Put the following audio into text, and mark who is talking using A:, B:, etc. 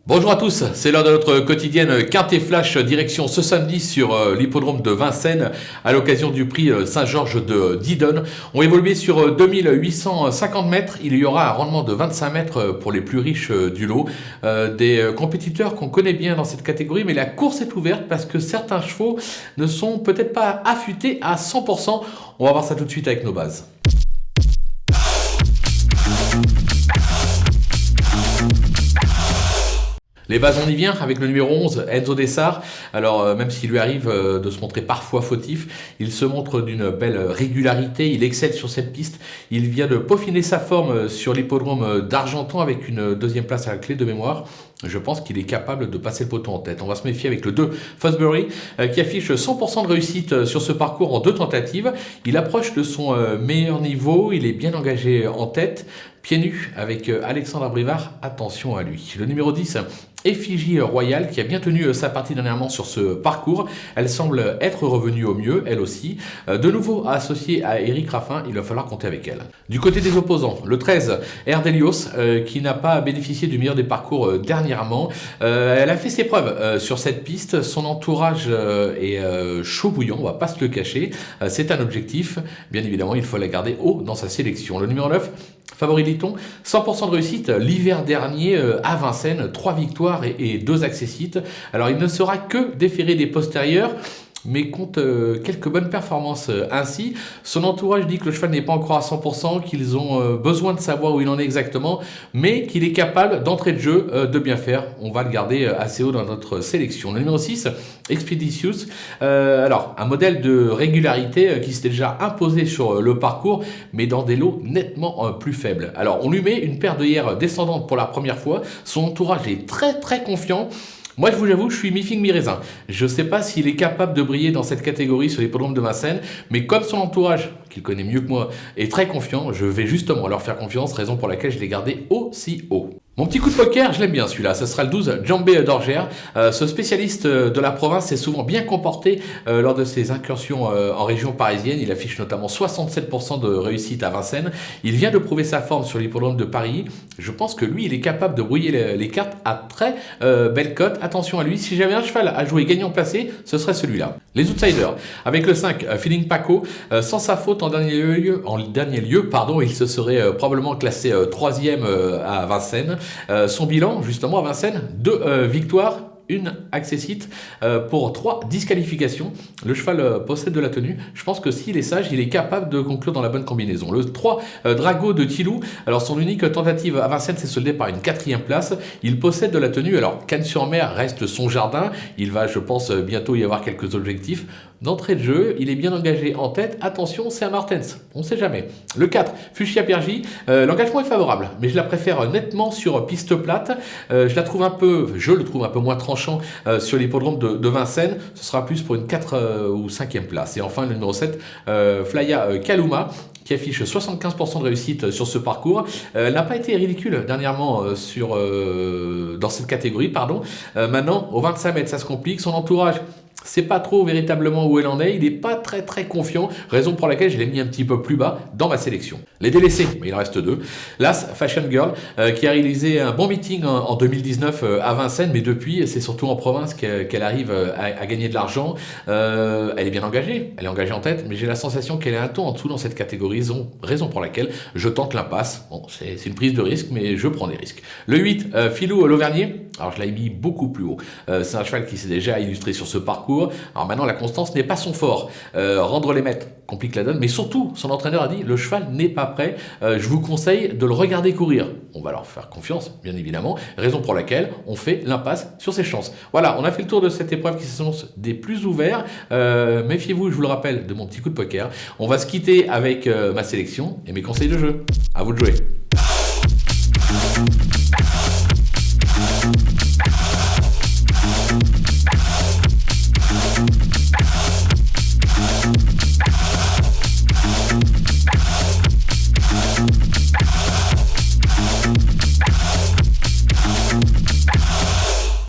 A: Bonjour à tous, c'est l'heure de notre quotidienne Quintet Flash direction ce samedi sur l'hippodrome de Vincennes à l'occasion du prix Saint-Georges de Didonne. On va évoluer sur 2850 mètres, il y aura un rendement de 25 mètres pour les plus riches du lot. Des compétiteurs qu'on connaît bien dans cette catégorie, mais la course est ouverte parce que certains chevaux ne sont peut-être pas affûtés à 100%. On va voir ça tout de suite avec nos bases. Les bases, on y vient avec le numéro 11, Enzo Dessart. Alors, même s'il lui arrive de se montrer parfois fautif, il se montre d'une belle régularité, il excelle sur cette piste. Il vient de peaufiner sa forme sur l'hippodrome d'Argenton avec une deuxième place à la clé de mémoire. Je pense qu'il est capable de passer le peloton en tête. On va se méfier avec le 2, Fosbury, qui affiche 100% de réussite sur ce parcours en 2 tentatives. Il approche de son meilleur niveau, il est bien engagé en tête. Pieds nus avec Alexandre Abrivard, attention à lui. Le numéro 10, Effigie Royale, qui a bien tenu sa partie dernièrement sur ce parcours. Elle semble être revenue au mieux, elle aussi. De nouveau associée à Eric Raffin, il va falloir compter avec elle. Du côté des opposants, le 13, Erdelios, qui n'a pas bénéficié du meilleur des parcours dernièrement. Elle a fait ses preuves sur cette piste. Son entourage est chaud bouillant, on va pas se le cacher. C'est un objectif. Bien évidemment, il faut la garder haut dans sa sélection. Le numéro 9, Favori Liton, 100% de réussite l'hiver dernier à Vincennes, 3 victoires et 2 accessites. Alors il ne sera que déféré des postérieurs, mais compte quelques bonnes performances ainsi. Son entourage dit que le cheval n'est pas encore à 100%, qu'ils ont besoin de savoir où il en est exactement, mais qu'il est capable d'entrée de jeu de bien faire. On va le garder assez haut dans notre sélection. Le numéro 6, Expeditious. Alors, un modèle de régularité qui s'était déjà imposé sur le parcours, mais dans des lots nettement plus faibles. Alors, on lui met une paire d'œillères descendantes pour la première fois. Son entourage est très confiant. Moi, je vous avoue, je suis mi-figue, mi-raisin. Je ne sais pas s'il est capable de briller dans cette catégorie sur l'hippodrome de Vincennes, mais comme son entourage, qu'il connaît mieux que moi, est très confiant, je vais justement leur faire confiance, raison pour laquelle je l'ai gardé aussi haut. Mon petit coup de poker, je l'aime bien celui-là, ce sera le 12, Jambé d'Orgère. Ce spécialiste de la province s'est souvent bien comporté lors de ses incursions en région parisienne. Il affiche notamment 67% de réussite à Vincennes. Il vient de prouver sa forme sur l'hippodrome de Paris. Je pense que lui, il est capable de brouiller les cartes à très belle cote. Attention à lui, si j'avais un cheval à jouer gagnant placé, ce serait celui-là. Les outsiders, avec le 5, Feeling Paco, sans sa faute en dernier lieu, il se serait probablement classé 3e à Vincennes. Son bilan, justement, à Vincennes, 2 victoires, 1 accessite pour 3 disqualifications. Le cheval possède de la tenue. Je pense que s'il est sage, il est capable de conclure dans la bonne combinaison. Le 3, Drago de Tilou. Alors, son unique tentative à Vincennes s'est soldée par une 4e place. Il possède de la tenue. Alors, Cannes-sur-Mer reste son jardin. Il va, je pense, bientôt y avoir quelques objectifs. D'entrée de jeu, il est bien engagé en tête. Attention, c'est un Martens. On ne sait jamais. Le 4, Fuchsia Piergi. L'engagement est favorable, mais je la préfère nettement sur piste plate. Je le trouve un peu moins tranchant sur l'hippodrome de Vincennes. Ce sera plus pour une 4 ou 5e place. Et enfin, le numéro 7, Flya Kaluma, qui affiche 75% de réussite sur ce parcours. Elle n'a pas été ridicule dernièrement dans cette catégorie. Maintenant, au 25 mètres, ça se complique. Son entourage, c'est pas trop véritablement où elle en est. Il n'est pas très confiant, raison pour laquelle je l'ai mis un petit peu plus bas dans ma sélection. Les délaissés, mais il en reste 2. L'As Fashion Girl, qui a réalisé un bon meeting en 2019 à Vincennes, mais depuis, c'est surtout en province qu'elle arrive à gagner de l'argent. Elle est bien engagée, elle est engagée en tête, mais j'ai la sensation qu'elle est un ton en dessous dans cette catégorie, raison pour laquelle je tente l'impasse. Bon, c'est une prise de risque, mais je prends des risques. Le 8, Philou l'Auvergnat. Alors je l'ai mis beaucoup plus haut. C'est un cheval qui s'est déjà illustré sur ce parcours. Alors maintenant, la constance n'est pas son fort. Rendre les mètres complique la donne, mais surtout, son entraîneur a dit le cheval n'est pas prêt. Je vous conseille de le regarder courir. On va leur faire confiance, bien évidemment. Raison pour laquelle on fait l'impasse sur ses chances. Voilà, on a fait le tour de cette épreuve qui s'annonce des plus ouverts. Méfiez-vous, je vous le rappelle, de mon petit coup de poker. On va se quitter avec ma sélection et mes conseils de jeu. À vous de jouer.